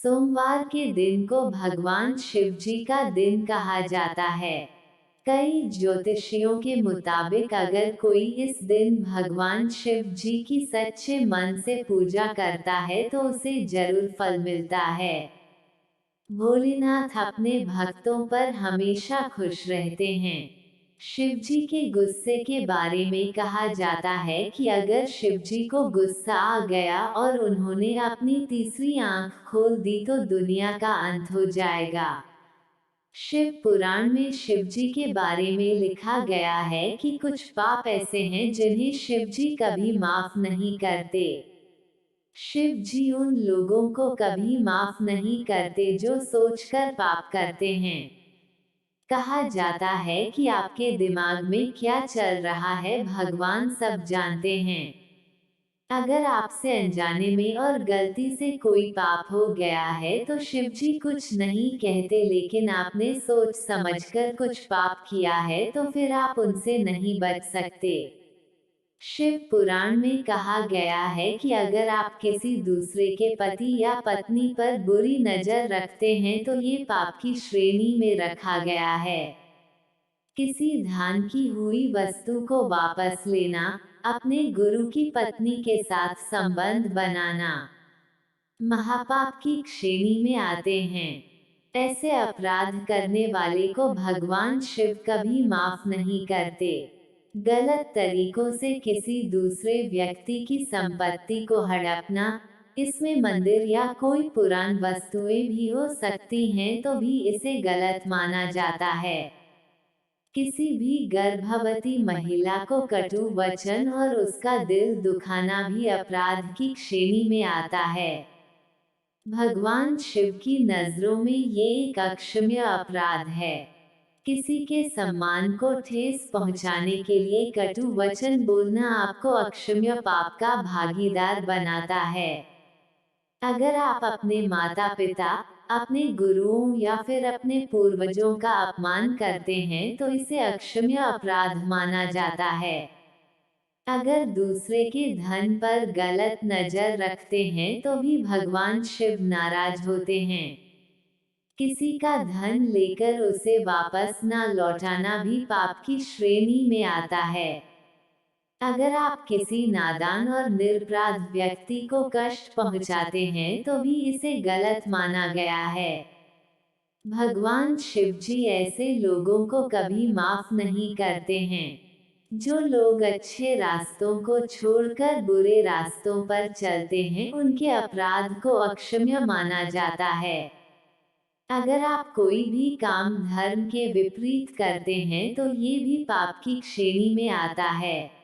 सोमवार के दिन को भगवान शिव जी का दिन कहा जाता है। कई ज्योतिषियों के मुताबिक अगर कोई इस दिन भगवान शिव जी की सच्चे मन से पूजा करता है तो उसे जरूर फल मिलता है। भोलेनाथ अपने भक्तों पर हमेशा खुश रहते हैं। शिव जी के गुस्से के बारे में कहा जाता है कि अगर शिव जी को गुस्सा आ गया और उन्होंने अपनी तीसरी आंख खोल दी तो दुनिया का अंत हो जाएगा। शिव पुराण में शिव जी के बारे में लिखा गया है कि कुछ पाप ऐसे हैं जिन्हें शिव जी कभी माफ नहीं करते। शिव जी उन लोगों को कभी माफ नहीं करते जो सोचकर पाप करते हैं। कहा जाता है कि आपके दिमाग में क्या चल रहा है भगवान सब जानते हैं। अगर आपसे अनजाने में और गलती से कोई पाप हो गया है तो शिव जी कुछ नहीं कहते, लेकिन आपने सोच समझकर कुछ पाप किया है तो फिर आप उनसे नहीं बच सकते। शिव पुराण में कहा गया है कि अगर आप किसी दूसरे के पति या पत्नी पर बुरी नजर रखते हैं तो ये पाप की श्रेणी में रखा गया है। किसी दान की हुई वस्तु को वापस लेना, अपने गुरु की पत्नी के साथ संबंध बनाना, महापाप की श्रेणी में आते हैं। ऐसे अपराध करने वाले को भगवान शिव कभी माफ नहीं करते। गलत तरीकों से किसी दूसरे व्यक्ति की संपत्ति को हड़पना, इसमें मंदिर या कोई पुरान वस्तुएं भी हो सकती हैं, तो भी इसे गलत माना जाता है। किसी भी गर्भवती महिला को कटु वचन और उसका दिल दुखाना भी अपराध की श्रेणी में आता है। भगवान शिव की नजरों में ये एक अक्षम्य अपराध है। किसी के सम्मान को ठेस पहुंचाने के लिए कटु वचन बोलना आपको अक्षम्य पाप का भागीदार बनाता है। अगर आप अपने माता पिता, अपने गुरुओं या फिर अपने पूर्वजों का अपमान करते हैं तो इसे अक्षम्य अपराध माना जाता है। अगर दूसरे के धन पर गलत नजर रखते हैं तो भी भगवान शिव नाराज होते हैं। किसी का धन लेकर उसे वापस ना लौटाना भी पाप की श्रेणी में आता है। अगर आप किसी नादान और निरपराध व्यक्ति को कष्ट पहुंचाते हैं तो भी इसे गलत माना गया है। भगवान शिव जी ऐसे लोगों को कभी माफ नहीं करते हैं। जो लोग अच्छे रास्तों को छोड़कर बुरे रास्तों पर चलते हैं उनके अपराध को अक्षम्य माना जाता है। अगर आप कोई भी काम धर्म के विपरीत करते हैं तो ये भी पाप की श्रेणी में आता है।